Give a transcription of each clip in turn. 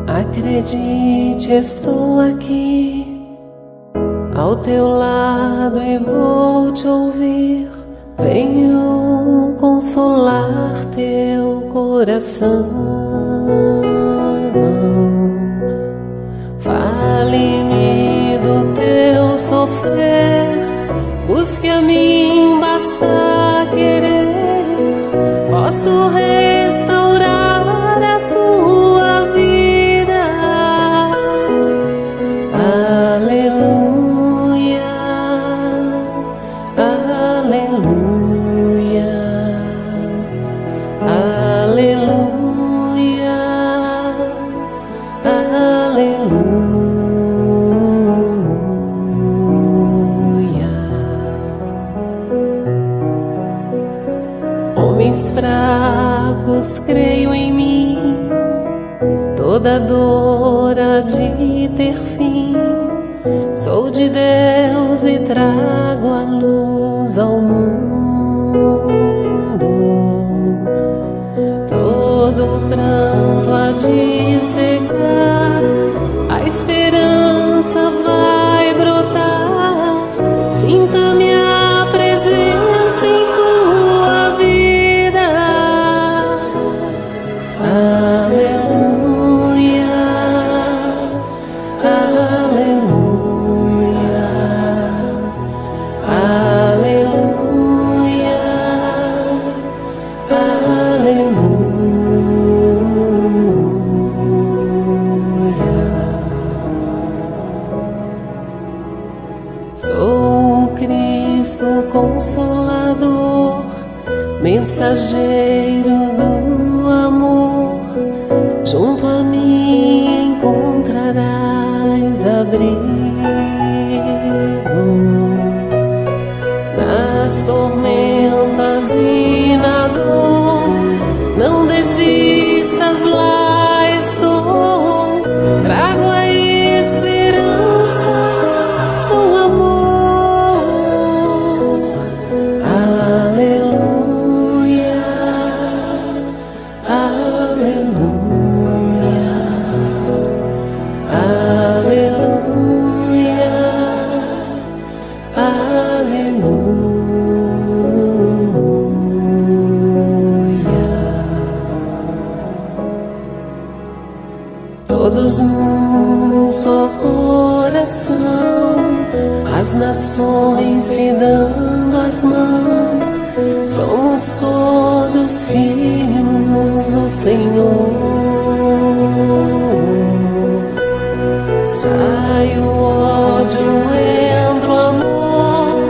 Acredite, estou aqui ao teu lado e vou te ouvir. Venho consolar teu coração. Fale-me do teu sofrer, busque a mim, basta querer. Posso restaurar a tua vida. Aleluia, aleluia, aleluia, aleluia. Homens fracos, creio em mim, toda dor há de ter fim. Sou de Deus e trago a luz ao mundo. Todo pranto há de secar, a esperança vai brotar. Sinta minha presença em tua vida. Aleluia, aleluia, aleluia, aleluia. Sou o Cristo Consolador, mensageiro do amor. Junto a mim encontrarás abrigo. Nas tormentas e na dor, não desistas, lá estou. Trago a esperança, sou amor. Aleluia, aleluia, aleluia, aleluia. Todos num só coração, as nações se dando as mãos. Somos todos filhos do Senhor. Sai o ódio, entra o amor,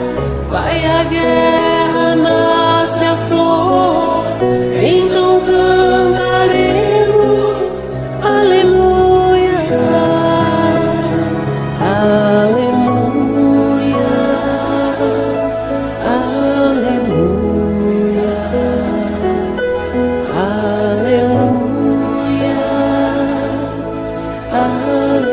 vai a guerra, nasce a flor. Então cantaremos aleluia, aleluia, aleluia, aleluia, aleluia.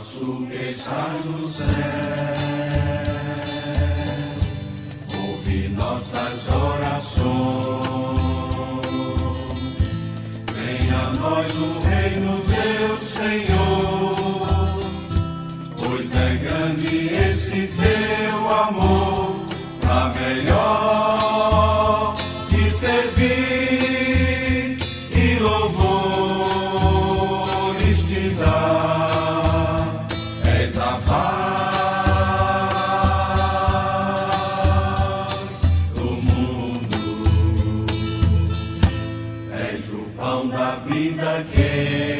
nosso que estás no céu, ouve nossas orações. Venha a nós o reino, Deus Senhor, pois é grande esse teu amor, pra melhor te servir e louvores te dar. És a paz do mundo, és o pão da vida que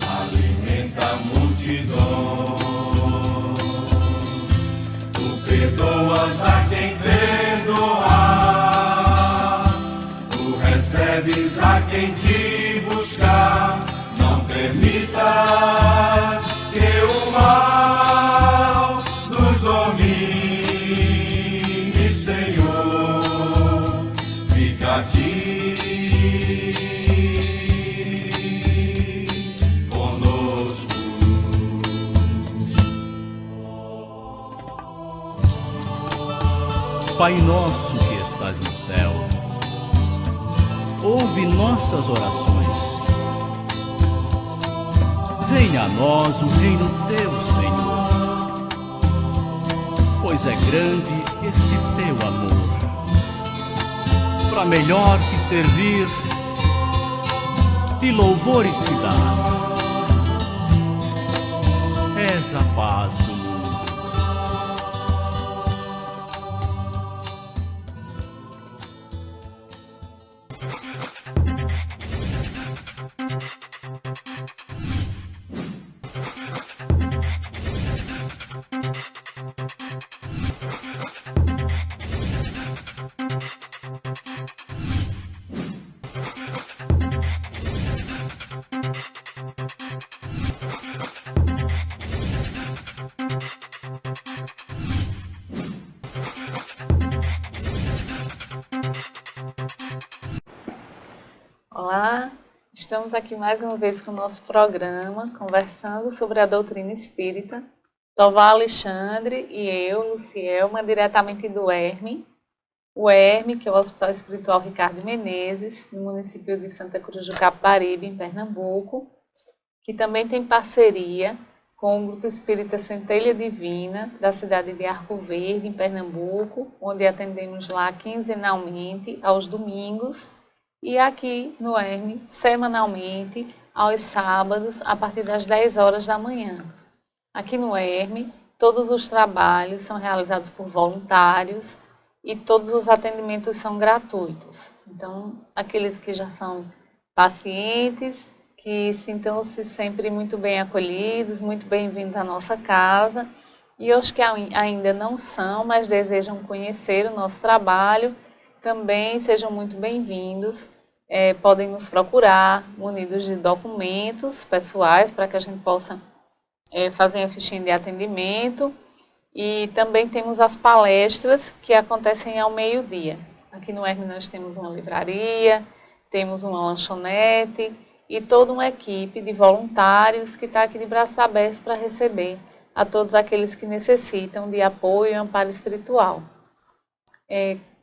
alimenta a multidão. Tu perdoas a quem perdoar, tu recebes a quem te buscar. Não permitas que o mal nos domine, Senhor. Fica aqui conosco. Pai nosso que estás no céu, ouve nossas orações. Venha a nós o reino teu, Senhor, pois é grande esse teu amor, para melhor te servir e louvores te dar. És a paz do mundo. Olá, estamos aqui mais uma vez com o nosso programa, conversando sobre a doutrina espírita. Tovar Alexandre e eu, Lucielma, diretamente do ERME. O ERME, que é o Hospital Espiritual Ricardo Menezes, no município de Santa Cruz do Capibaribe, em Pernambuco, que também tem parceria com o Grupo Espírita Centelha Divina, da cidade de Arco Verde, em Pernambuco, onde atendemos lá quinzenalmente, aos domingos, e aqui no ERME, semanalmente, aos sábados, a partir das 10 horas da manhã. Aqui no ERME, todos os trabalhos são realizados por voluntários e todos os atendimentos são gratuitos. Então, aqueles que já são pacientes, que sintam-se sempre muito bem acolhidos, muito bem-vindos à nossa casa, e os que ainda não são, mas desejam conhecer o nosso trabalho, também sejam muito bem-vindos. Podem nos procurar, munidos de documentos pessoais, para que a gente possa fazer uma fichinha de atendimento. E também temos as palestras que acontecem ao meio-dia. Aqui no ERME nós temos uma livraria, temos uma lanchonete e toda uma equipe de voluntários que está aqui de braços abertos para receber a todos aqueles que necessitam de apoio e amparo espiritual.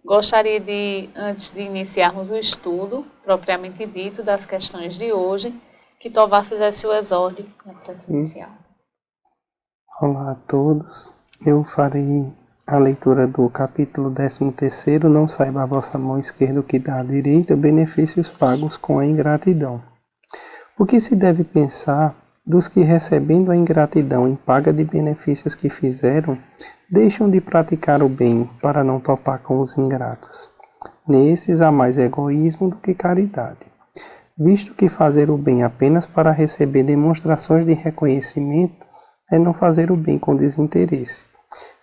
Gostaria de, antes de iniciarmos o estudo, propriamente dito, das questões de hoje, que Tovar fizesse o exórdio na prece inicial. Olá a todos. Eu farei a leitura do capítulo 13º, não saiba a vossa mão esquerda o que dá à direita, benefícios pagos com a ingratidão. O que se deve pensar dos que, recebendo a ingratidão em paga de benefícios que fizeram, deixam de praticar o bem para não topar com os ingratos? Nesses há mais egoísmo do que caridade, visto que fazer o bem apenas para receber demonstrações de reconhecimento é não fazer o bem com desinteresse.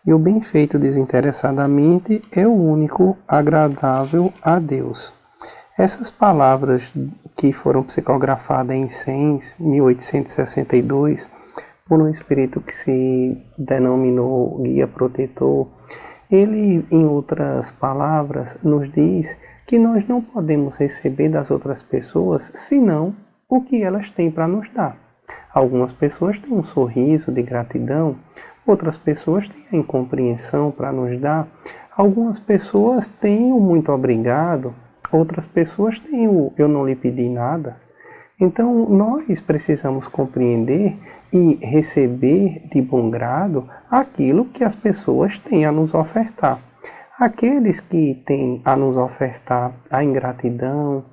E o bem feito desinteressadamente é o único agradável a Deus. Essas palavras que foram psicografadas em 1862, por um espírito que se denominou guia protetor, ele, em outras palavras, nos diz que nós não podemos receber das outras pessoas senão o que elas têm para nos dar. Algumas pessoas têm um sorriso de gratidão, outras pessoas têm a incompreensão para nos dar, algumas pessoas têm o muito obrigado, outras pessoas têm o eu não lhe pedi nada. Então, nós precisamos compreender e receber de bom grado aquilo que as pessoas têm a nos ofertar. Aqueles que têm a nos ofertar a ingratidão,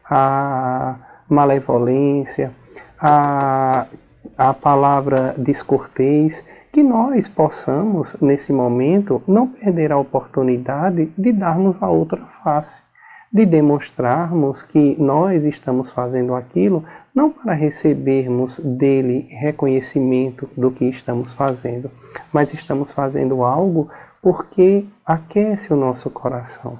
a malevolência, a palavra descortês, que nós possamos, nesse momento, não perder a oportunidade de darmos a outra face, de demonstrarmos que nós estamos fazendo aquilo não para recebermos dele reconhecimento do que estamos fazendo, mas estamos fazendo algo porque aquece o nosso coração.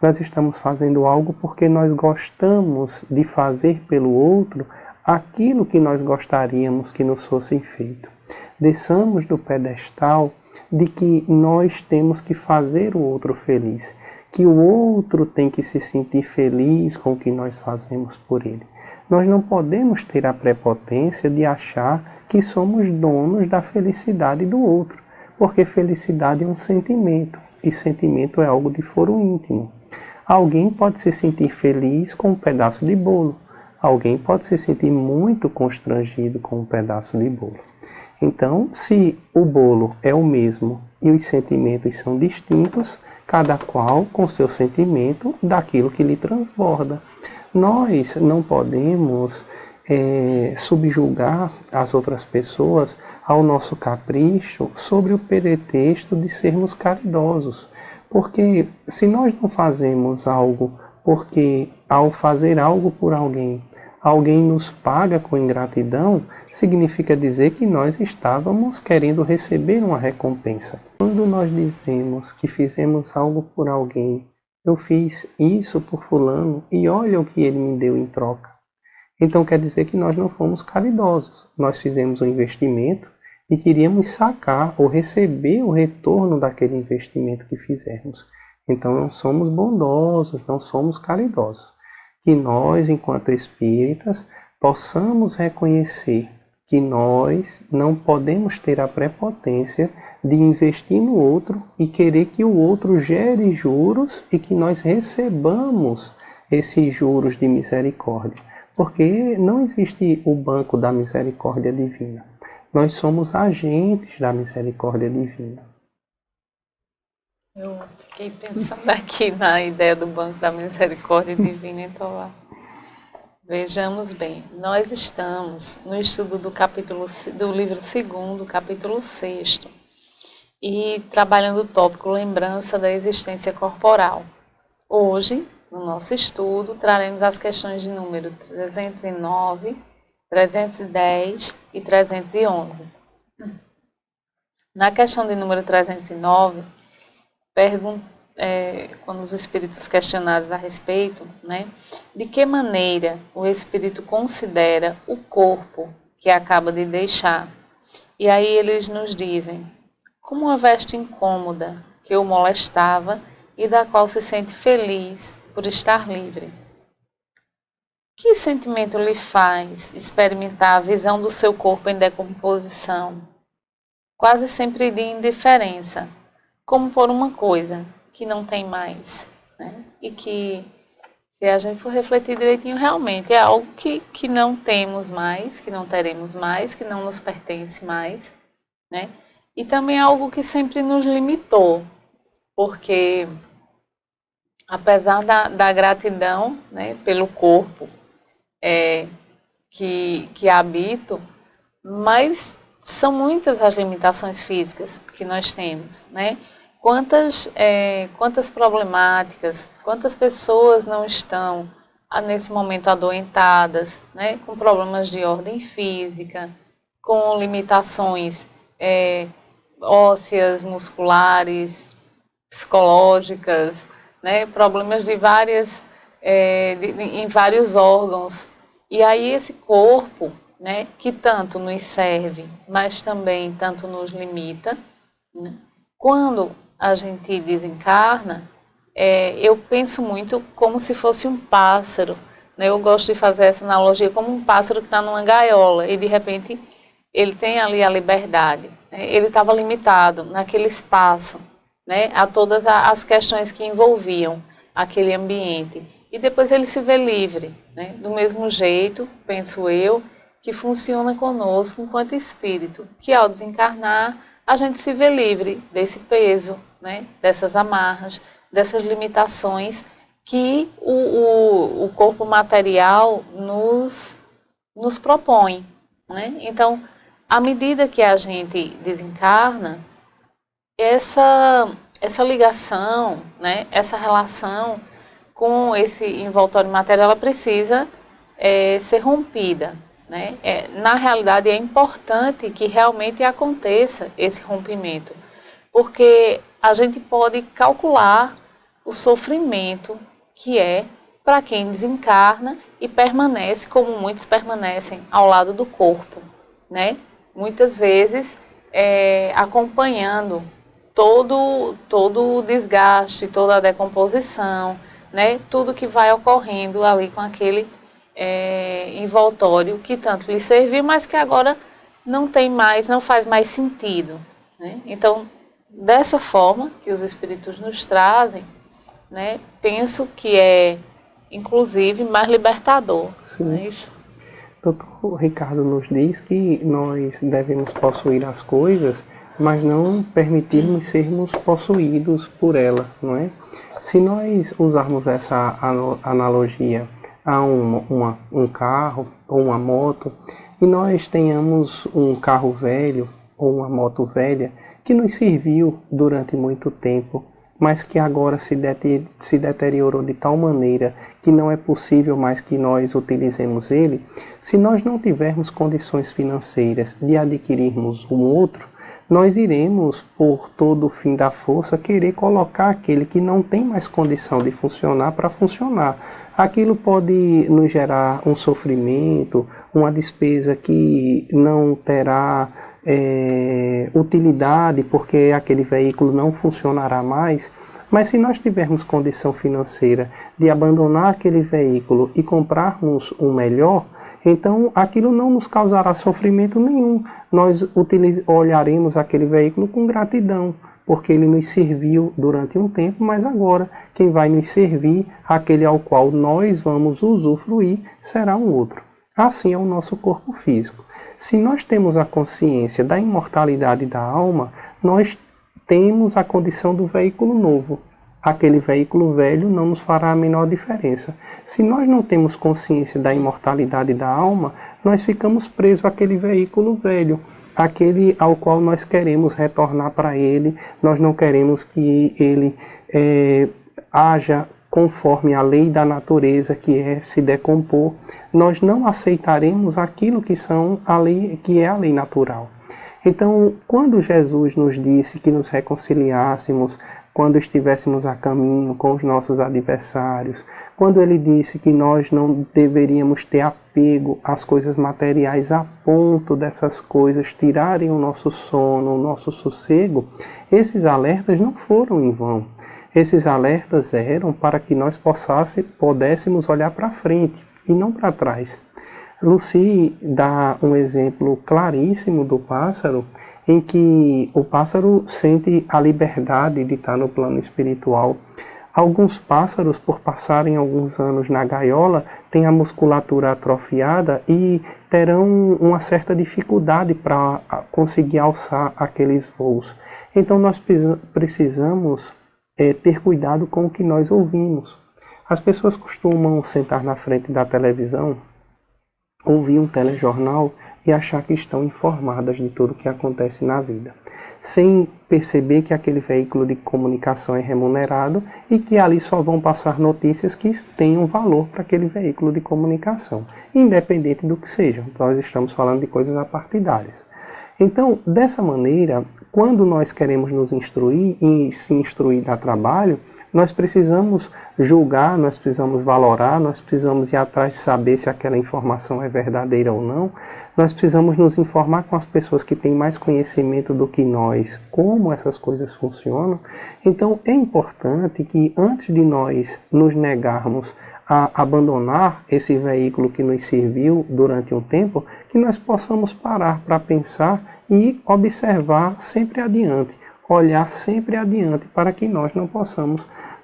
Nós estamos fazendo algo porque nós gostamos de fazer pelo outro aquilo que nós gostaríamos que nos fosse feito. Desçamos do pedestal de que nós temos que fazer o outro feliz, que o outro tem que se sentir feliz com o que nós fazemos por ele. Nós não podemos ter a prepotência de achar que somos donos da felicidade do outro, porque felicidade é um sentimento, e sentimento é algo de foro íntimo. Alguém pode se sentir feliz com um pedaço de bolo, alguém pode se sentir muito constrangido com um pedaço de bolo. Então, se o bolo é o mesmo e os sentimentos são distintos, cada qual com seu sentimento daquilo que lhe transborda. Nós não podemos subjugar as outras pessoas ao nosso capricho sobre o pretexto de sermos caridosos. Porque se nós não fazemos algo porque ao fazer algo por alguém, alguém nos paga com ingratidão, significa dizer que nós estávamos querendo receber uma recompensa. Quando nós dizemos que fizemos algo por alguém, eu fiz isso por fulano e olha o que ele me deu em troca. Então quer dizer que nós não fomos caridosos. Nós fizemos um investimento e queríamos sacar ou receber o retorno daquele investimento que fizemos. Então não somos bondosos, não somos caridosos. Que nós, enquanto espíritas, possamos reconhecer que nós não podemos ter a prepotência de investir no outro e querer que o outro gere juros e que nós recebamos esses juros de misericórdia. Porque não existe o banco da misericórdia divina. Nós somos agentes da misericórdia divina. Eu fiquei pensando aqui na ideia do Banco da Misericórdia Divina, então lá. Vejamos bem, nós estamos no estudo do livro 2º, capítulo 6, e trabalhando o tópico Lembrança da Existência Corporal. Hoje, no nosso estudo, traremos as questões de número 309, 310 e 311. Na questão de número 309, quando os espíritos questionados a respeito, de que maneira o espírito considera o corpo que acaba de deixar. E aí eles nos dizem, como uma veste incômoda que o molestava e da qual se sente feliz por estar livre. Que sentimento lhe faz experimentar a visão do seu corpo em decomposição? Quase sempre de indiferença, como por uma coisa que não tem mais, e que, se a gente for refletir direitinho, realmente é algo que não temos mais, que não teremos mais, que não nos pertence mais, e também é algo que sempre nos limitou, porque apesar da gratidão pelo corpo que habito, mas são muitas as limitações físicas que nós temos, Quantas problemáticas, quantas pessoas não estão nesse momento adoentadas, com problemas de ordem física, com limitações ósseas, musculares, psicológicas, problemas de em vários órgãos. E aí esse corpo, que tanto nos serve, mas também tanto nos limita, quando a gente desencarna, eu penso muito como se fosse um pássaro né? Eu gosto de fazer essa analogia como um pássaro que está numa gaiola e de repente ele tem ali a liberdade, né? Ele estava limitado naquele espaço, né, a todas as questões que envolviam aquele ambiente. E depois ele se vê livre, né? Do mesmo jeito, penso eu, que funciona conosco enquanto espírito, que ao desencarnar a gente se vê livre desse peso, né? Dessas amarras, dessas limitações que o corpo material nos propõe, né? Então, à medida que a gente desencarna, essa ligação, né, essa relação com esse envoltório material, ela precisa ser rompida, né? Na realidade, é importante que realmente aconteça esse rompimento, porque a gente pode calcular o sofrimento que é para quem desencarna e permanece, como muitos permanecem, ao lado do corpo, né? Muitas vezes acompanhando todo o desgaste, toda a decomposição, né? Tudo que vai ocorrendo ali com aquele envoltório que tanto lhe serviu, mas que agora não faz mais sentido, né? Então, dessa forma que os espíritos nos trazem, né, penso que é, inclusive, mais libertador. Sim. Não é isso? Doutor Ricardo nos diz que nós devemos possuir as coisas, mas não permitirmos sermos possuídos por ela, não é? Se nós usarmos essa analogia a um carro ou uma moto, e nós tenhamos um carro velho ou uma moto velha que nos serviu durante muito tempo, mas que agora se deteriorou de tal maneira que não é possível mais que nós utilizemos ele, se nós não tivermos condições financeiras de adquirirmos um outro, nós iremos, por todo o fim da força, querer colocar aquele que não tem mais condição de funcionar para funcionar. Aquilo pode nos gerar um sofrimento, uma despesa que não terá utilidade, porque aquele veículo não funcionará mais. Mas se nós tivermos condição financeira de abandonar aquele veículo e comprarmos um melhor, então aquilo não nos causará sofrimento nenhum. Nós olharemos aquele veículo com gratidão, porque ele nos serviu durante um tempo, mas agora quem vai nos servir, aquele ao qual nós vamos usufruir, será um outro. Assim é o nosso corpo físico. Se nós temos a consciência da imortalidade da alma, nós temos a condição do veículo novo. Aquele veículo velho não nos fará a menor diferença. Se nós não temos consciência da imortalidade da alma, nós ficamos presos àquele veículo velho, aquele ao qual nós queremos retornar para ele, nós não queremos que ele haja conforme a lei da natureza, que é se decompor. Nós não aceitaremos aquilo que é a lei natural. Então, quando Jesus nos disse que nos reconciliássemos quando estivéssemos a caminho com os nossos adversários, quando ele disse que nós não deveríamos ter apego às coisas materiais a ponto dessas coisas tirarem o nosso sono, o nosso sossego, esses alertas não foram em vão. Esses alertas eram para que nós pudéssemos olhar para frente e não para trás. Lucy dá um exemplo claríssimo do pássaro, em que o pássaro sente a liberdade de estar no plano espiritual. Alguns pássaros, por passarem alguns anos na gaiola, têm a musculatura atrofiada e terão uma certa dificuldade para conseguir alçar aqueles voos. Então nós precisamos ter cuidado com o que nós ouvimos. As pessoas costumam sentar na frente da televisão, ouvir um telejornal e achar que estão informadas de tudo o que acontece na vida, sem perceber que aquele veículo de comunicação é remunerado e que ali só vão passar notícias que tenham valor para aquele veículo de comunicação, independente do que seja. Nós estamos falando de coisas apartidárias. Então, dessa maneira, quando nós queremos nos instruir e se instruir dá trabalho, nós precisamos julgar, nós precisamos valorar, nós precisamos ir atrás de saber se aquela informação é verdadeira ou não. Nós precisamos nos informar com as pessoas que têm mais conhecimento do que nós, como essas coisas funcionam. Então é importante que antes de nós nos negarmos a abandonar esse veículo que nos serviu durante um tempo, que nós possamos parar para pensar e observar sempre adiante, olhar sempre adiante, para que nós não possamos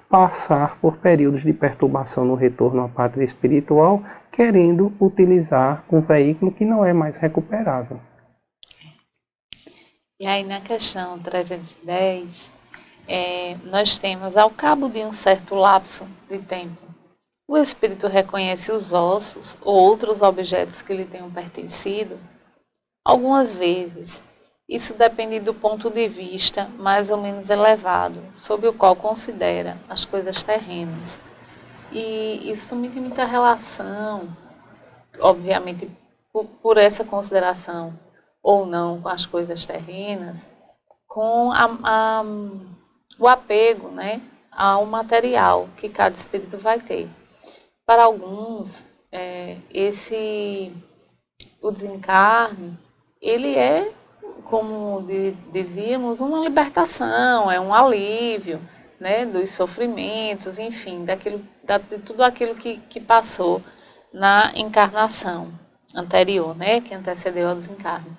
passar por períodos de perturbação no retorno à pátria espiritual, querendo utilizar um veículo que não é mais recuperável. E aí na questão 310, nós temos, ao cabo de um certo lapso de tempo, o espírito reconhece os ossos ou outros objetos que lhe tenham pertencido. Algumas vezes, isso depende do ponto de vista mais ou menos elevado, sob o qual considera as coisas terrenas. E isso também tem muita relação, obviamente, por essa consideração ou não com as coisas terrenas, com o apego, né, ao material que cada espírito vai ter. Para alguns, o desencarne, ele é, como dizíamos, uma libertação, é um alívio, né, dos sofrimentos, enfim, de tudo aquilo que passou na encarnação anterior, né, que antecedeu ao desencarne.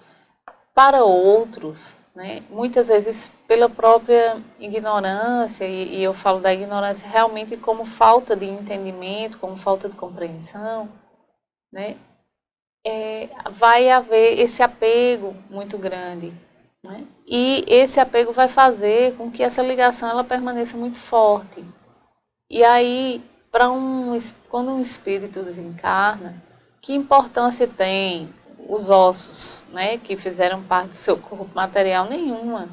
Para outros, né, muitas vezes pela própria ignorância, e eu falo da ignorância realmente como falta de entendimento, como falta de compreensão, né, vai haver esse apego muito grande, né, e esse apego vai fazer com que essa ligação ela permaneça muito forte. E aí, quando um espírito desencarna, que importância tem os ossos, né, que fizeram parte do seu corpo material? Nenhuma.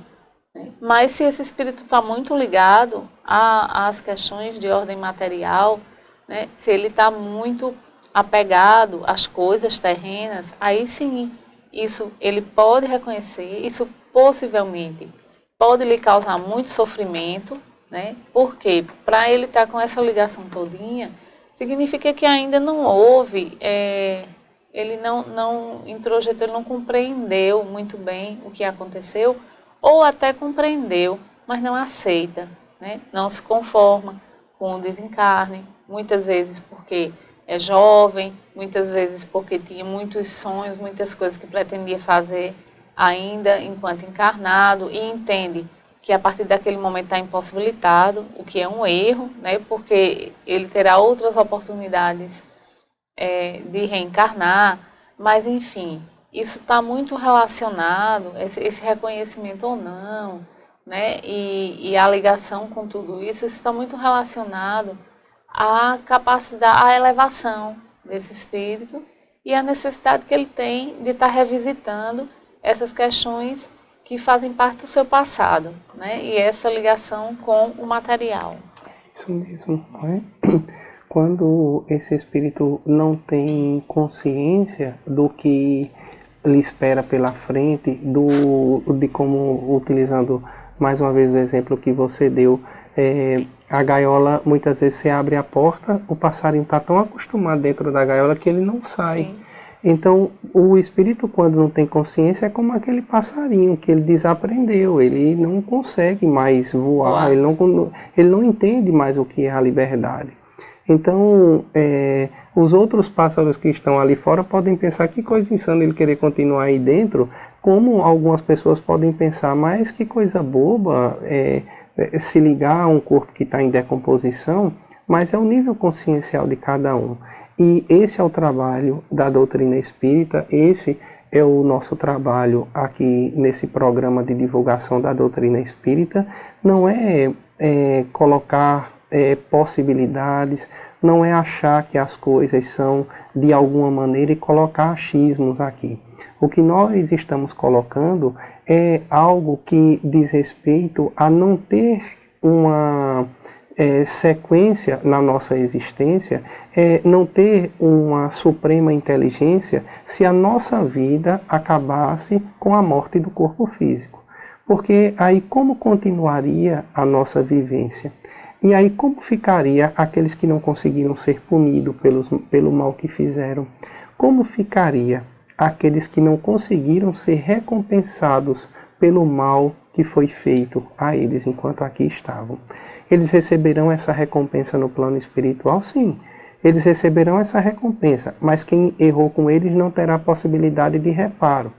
Né? Mas se esse espírito está muito ligado às questões de ordem material, né, se ele está muito apegado às coisas terrenas, aí sim, isso ele pode reconhecer, isso possivelmente pode lhe causar muito sofrimento, né? Porque para ele estar com essa ligação todinha, significa que ainda não houve, ele não introjetou, ele não compreendeu muito bem o que aconteceu, ou até compreendeu, mas não aceita, né? Não se conforma com o desencarne, muitas vezes porque é jovem, muitas vezes porque tinha muitos sonhos, muitas coisas que pretendia fazer ainda enquanto encarnado, e entende que a partir daquele momento está impossibilitado, o que é um erro, né? Porque ele terá outras oportunidades de reencarnar, mas enfim, isso está muito relacionado, esse reconhecimento ou não, né? E a ligação com tudo isso está muito relacionado à capacidade, à elevação desse espírito e à necessidade que ele tem de estar revisitando essas questões que fazem parte do seu passado, né? E essa ligação com o material. Isso mesmo, não é? Quando esse espírito não tem consciência do que lhe espera pela frente, de como, utilizando mais uma vez o exemplo que você deu, a gaiola, muitas vezes você abre a porta, o passarinho está tão acostumado dentro da gaiola que ele não sai. Sim. Então, o espírito, quando não tem consciência, é como aquele passarinho que ele desaprendeu, ele não consegue mais voar, ele não entende mais o que é a liberdade. Então, os outros pássaros que estão ali fora podem pensar que coisa insana ele querer continuar aí dentro, como algumas pessoas podem pensar, mas que coisa boba se ligar a um corpo que está em decomposição, mas é o nível consciencial de cada um. E esse é o trabalho da doutrina espírita, esse é o nosso trabalho aqui nesse programa de divulgação da doutrina espírita, não é colocar possibilidades, não é achar que as coisas são de alguma maneira e colocar achismos aqui. O que nós estamos colocando é algo que diz respeito a não ter uma sequência na nossa existência, não ter uma suprema inteligência se a nossa vida acabasse com a morte do corpo físico. Porque aí como continuaria a nossa vivência? E aí como ficaria aqueles que não conseguiram ser punidos pelo mal que fizeram? Como ficaria aqueles que não conseguiram ser recompensados pelo mal que foi feito a eles enquanto aqui estavam? Eles receberão essa recompensa no plano espiritual? Sim. eles receberão essa recompensa, mas quem errou com eles não terá possibilidade de reparo.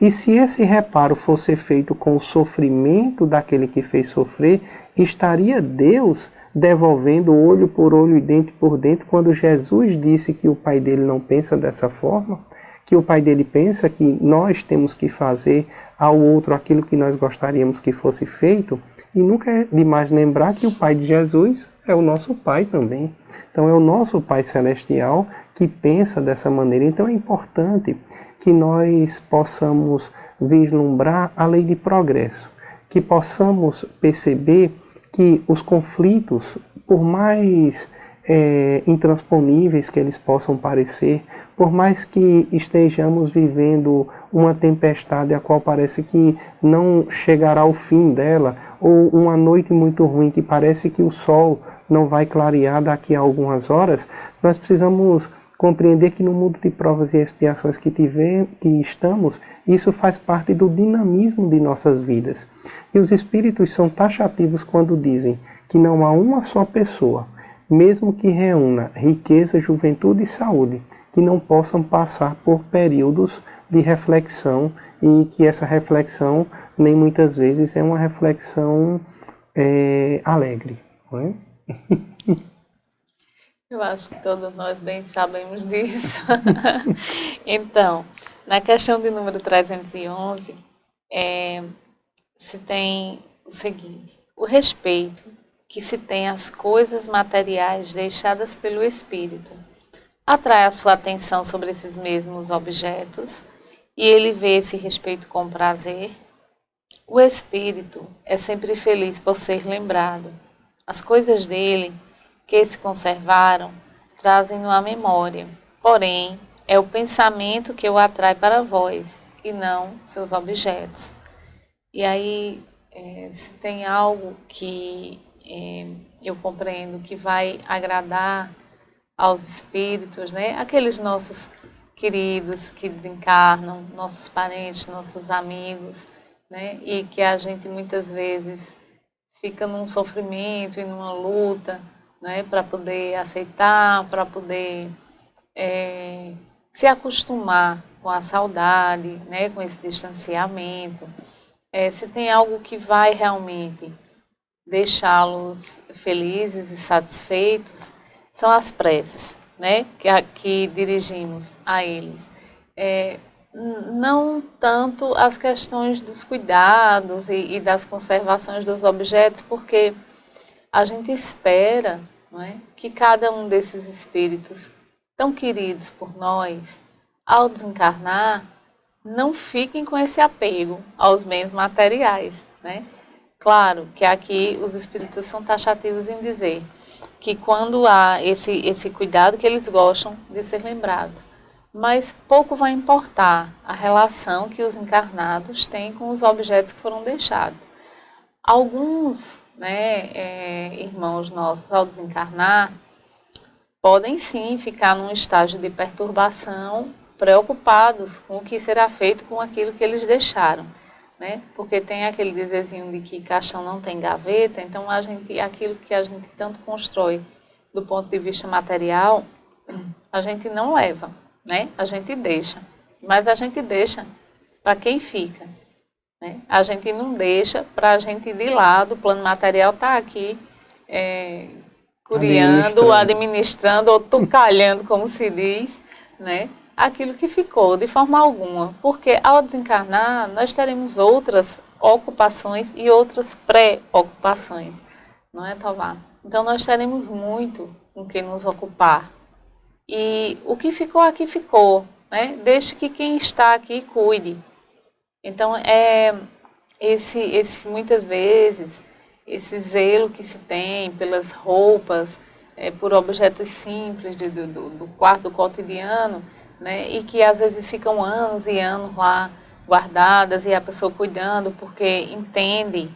E se esse reparo fosse feito com o sofrimento daquele que fez sofrer, estaria Deus devolvendo olho por olho e dente por dente, quando Jesus disse que o Pai dele não pensa dessa forma, que o Pai dele pensa que nós temos que fazer ao outro aquilo que nós gostaríamos que fosse feito, e nunca é demais lembrar que o Pai de Jesus é o nosso Pai também. Então é o nosso Pai Celestial que pensa dessa maneira. Então é importante que nós possamos vislumbrar a lei de progresso, que possamos perceber que os conflitos, por mais intransponíveis que eles possam parecer, por mais que estejamos vivendo uma tempestade a qual parece que não chegará ao fim dela, ou uma noite muito ruim que parece que o sol não vai clarear daqui a algumas horas, nós precisamos compreender que no mundo de provas e expiações que estamos, isso faz parte do dinamismo de nossas vidas. E os espíritos são taxativos quando dizem que não há uma só pessoa, mesmo que reúna riqueza, juventude e saúde, que não possam passar por períodos de reflexão, e que essa reflexão nem muitas vezes é uma reflexão alegre, não é? Eu acho que todos nós bem sabemos disso. Então, na questão de número 311, se tem o seguinte: o respeito que se tem às coisas materiais deixadas pelo espírito atrai a sua atenção sobre esses mesmos objetos, e ele vê esse respeito com prazer. O espírito é sempre feliz por ser lembrado. As coisas dele que se conservaram trazem-no à memória, porém é o pensamento que o atrai para vós, e não seus objetos. E aí, se tem algo que eu compreendo que vai agradar aos espíritos, né? Aqueles nossos queridos que desencarnam, nossos parentes, nossos amigos, né? E que a gente muitas vezes fica num sofrimento e numa luta, né? Para poder aceitar, para poder se acostumar com a saudade, né? Com esse distanciamento. Se tem algo que vai realmente deixá-los felizes e satisfeitos, são as preces, né, que dirigimos a eles. Não tanto as questões dos cuidados e das conservações dos objetos, porque a gente espera, não é, que cada um desses espíritos tão queridos por nós, ao desencarnar, não fiquem com esse apego aos bens materiais, né? Claro que aqui os espíritos são taxativos em dizer que quando há esse cuidado, que eles gostam de ser lembrados. Mas pouco vai importar a relação que os encarnados têm com os objetos que foram deixados. Alguns, né, irmãos nossos, ao desencarnar, podem sim ficar num estágio de perturbação, preocupados com o que será feito com aquilo que eles deixaram, né? Porque tem aquele dizerzinho de que caixão não tem gaveta, então aquilo que a gente tanto constrói do ponto de vista material, a gente não leva, né? A gente deixa, mas a gente deixa para quem fica, né? A gente não deixa para a gente ir de lado, o plano material está aqui curiando, administrando ou tucalhando, como se diz, né? Aquilo que ficou, de forma alguma, porque ao desencarnar nós teremos outras ocupações e outras pré-ocupações, não é, Tovar? Então nós teremos muito com que nos ocupar, e o que ficou aqui ficou, né? Deixe que quem está aqui cuide. Então muitas vezes esse zelo que se tem pelas roupas, por objetos simples do quarto, do cotidiano, né, e que às vezes ficam anos e anos lá guardadas, e a pessoa cuidando porque entende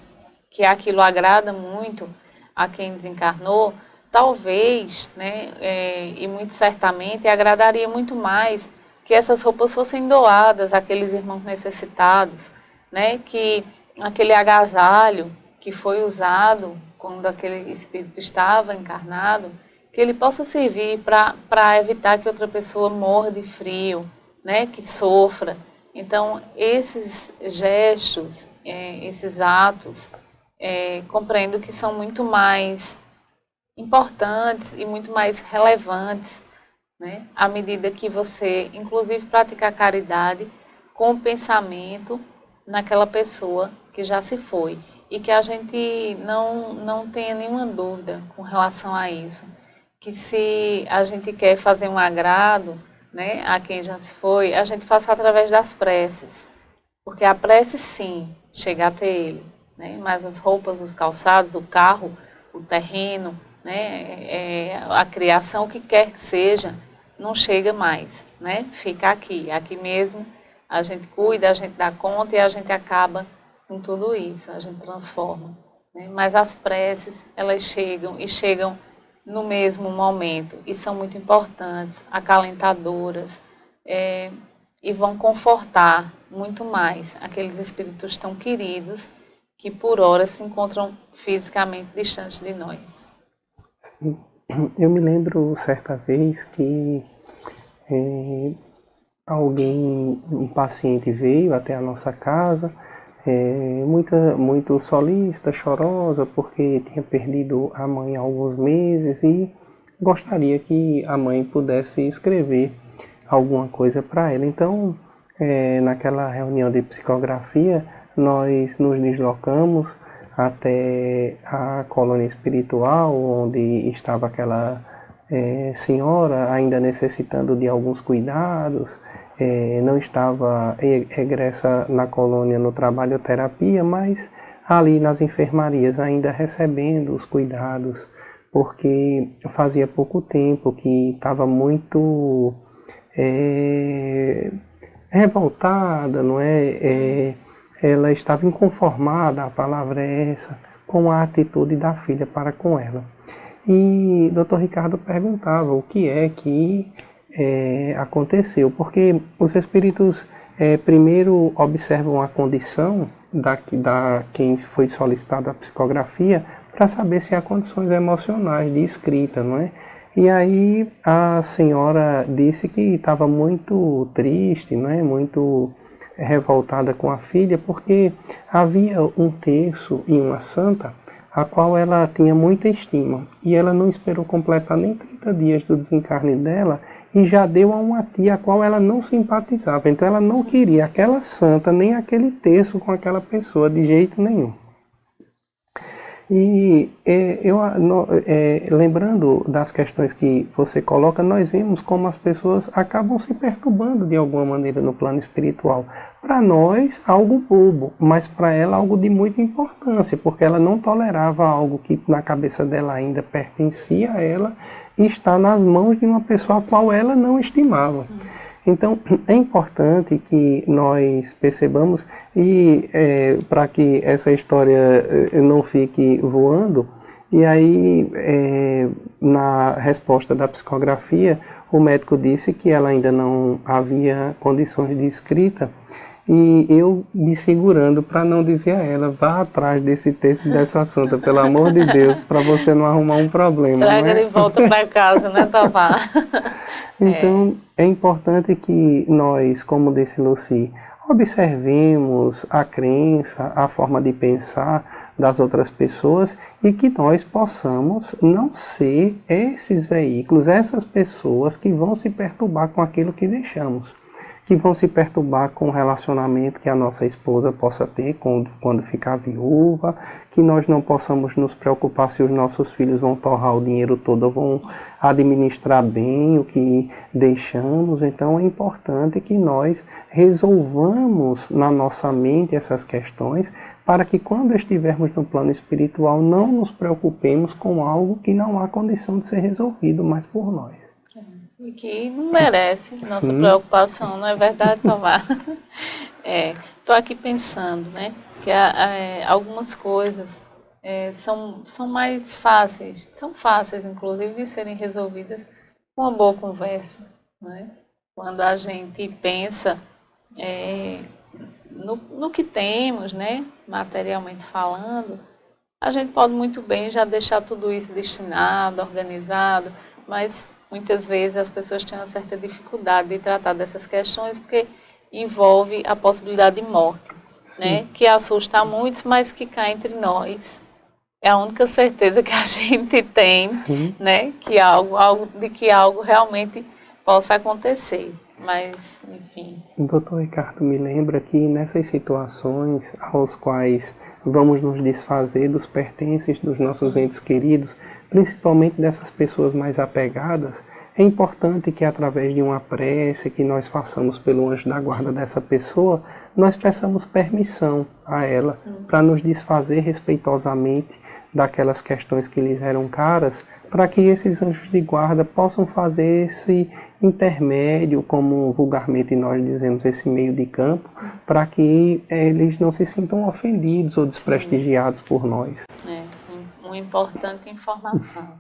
que aquilo agrada muito a quem desencarnou, talvez, né, e muito certamente agradaria muito mais que essas roupas fossem doadas àqueles irmãos necessitados, né, que aquele agasalho que foi usado quando aquele espírito estava encarnado, que ele possa servir para evitar que outra pessoa morra de frio, né, que sofra. Então, esses gestos, esses atos, compreendo que são muito mais importantes e muito mais relevantes, né, à medida que você, inclusive, praticar caridade com o pensamento naquela pessoa que já se foi. E que a gente não tenha nenhuma dúvida com relação a isso. Que se a gente quer fazer um agrado, né, a quem já se foi, a gente faça através das preces. Porque a prece, sim, chega até ele, né, mas as roupas, os calçados, o carro, o terreno, né, a criação, o que quer que seja, não chega mais, né, fica aqui. Aqui mesmo a gente cuida, a gente dá conta e a gente acaba com tudo isso, a gente transforma. Né? Mas as preces, elas chegam e chegam no mesmo momento e são muito importantes, acalentadoras, e vão confortar muito mais aqueles espíritos tão queridos que por hora se encontram fisicamente distantes de nós. Eu me lembro certa vez que um paciente veio até a nossa casa, muito solícita, chorosa, porque tinha perdido a mãe há alguns meses e gostaria que a mãe pudesse escrever alguma coisa para ela. Então, naquela reunião de psicografia, nós nos deslocamos até a colônia espiritual, onde estava aquela senhora ainda necessitando de alguns cuidados. Não estava egressa na colônia no trabalho terapia, mas ali nas enfermarias ainda recebendo os cuidados, porque fazia pouco tempo que estava muito revoltada, não é? Ela estava inconformada, a palavra é essa, com a atitude da filha para com ela. E Dr. Ricardo perguntava o que é que aconteceu, porque os espíritos primeiro observam a condição da quem foi solicitado a psicografia para saber se há condições emocionais de escrita, não é? E aí a senhora disse que estava muito triste, não é? Muito revoltada com a filha, porque havia um terço e uma santa a qual ela tinha muita estima, e ela não esperou completar nem 30 dias do desencarne dela, e já deu a uma tia a qual ela não simpatizava. Então ela não queria aquela santa, nem aquele terço com aquela pessoa, de jeito nenhum. E lembrando das questões que você coloca, nós vemos como as pessoas acabam se perturbando de alguma maneira no plano espiritual. Para nós, algo bobo, mas para ela algo de muita importância, porque ela não tolerava algo que na cabeça dela ainda pertencia a ela e está nas mãos de uma pessoa a qual ela não estimava. Então, é importante que nós percebamos, e para que essa história não fique voando, e aí, na resposta da psicografia, o médico disse que ela ainda não havia condições de escrita, e eu me segurando para não dizer a ela, vá atrás desse texto dessa santa, pelo amor de Deus, para você não arrumar um problema. Traga de volta para casa, né, Tavá? Então, é importante que nós, como disse Lucy, observemos a crença, a forma de pensar das outras pessoas e que nós possamos não ser esses veículos, essas pessoas que vão se perturbar com aquilo que deixamos, que vão se perturbar com o relacionamento que a nossa esposa possa ter quando ficar viúva, que nós não possamos nos preocupar se os nossos filhos vão torrar o dinheiro todo ou vão administrar bem o que deixamos. Então é importante que nós resolvamos na nossa mente essas questões para que quando estivermos no plano espiritual não nos preocupemos com algo que não há condição de ser resolvido mais por nós. E que não merece nossa preocupação, não é verdade, Tomás? Estou aqui pensando, né, que algumas coisas são mais fáceis, são fáceis, inclusive, de serem resolvidas com uma boa conversa. Né? Quando a gente pensa no que temos, né, materialmente falando, A gente pode muito bem já deixar tudo isso destinado, organizado, mas muitas vezes as pessoas têm uma certa dificuldade de tratar dessas questões porque envolve a possibilidade de morte, né? Que assusta a muitos, mas que cá entre nós é a única certeza que a gente tem, Sim. né? Que algo realmente possa acontecer. Mas, enfim. O doutor Ricardo me lembra que nessas situações aos quais vamos nos desfazer dos pertences dos nossos entes queridos, principalmente dessas pessoas mais apegadas, é importante que através de uma prece que nós façamos pelo anjo da guarda dessa pessoa, nós peçamos permissão a ela para nos desfazer respeitosamente daquelas questões que lhes eram caras, para que esses anjos de guarda possam fazer esse intermédio, como vulgarmente nós dizemos, esse meio de campo, para que eles não se sintam ofendidos ou desprestigiados por nós. Uma importante informação.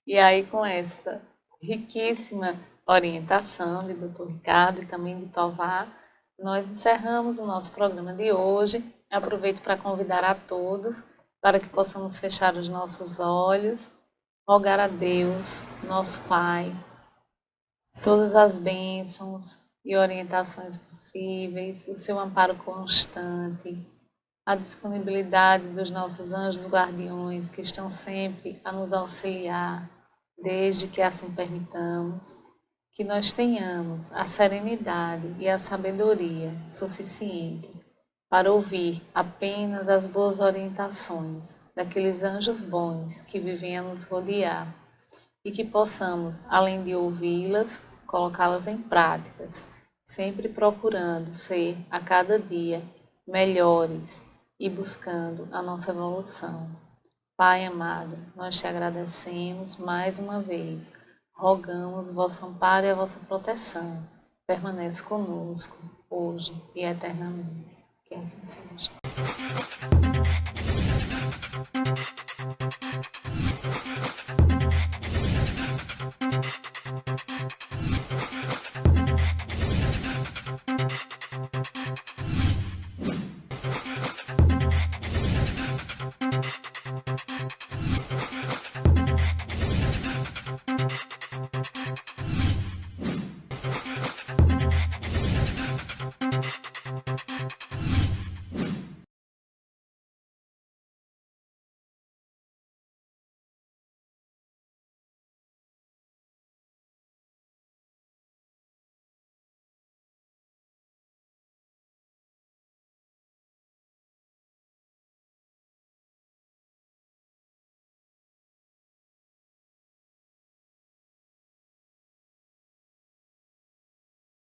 E aí, com essa riquíssima orientação de Dr. Ricardo e também de Tovar, nós encerramos o nosso programa de hoje. Aproveito para convidar a todos para que possamos fechar os nossos olhos, rogar a Deus, nosso Pai, todas as bênçãos e orientações possíveis, o seu amparo constante, a disponibilidade dos nossos anjos guardiões que estão sempre a nos auxiliar, desde que assim permitamos, que nós tenhamos a serenidade e a sabedoria suficiente para ouvir apenas as boas orientações daqueles anjos bons que vivem a nos rodear e que possamos, além de ouvi-las, colocá-las em práticas, sempre procurando ser a cada dia melhores e buscando a nossa evolução. Pai amado, nós te agradecemos mais uma vez, rogamos o vosso amparo e a vossa proteção. Permanece conosco, hoje e eternamente. Que assim seja.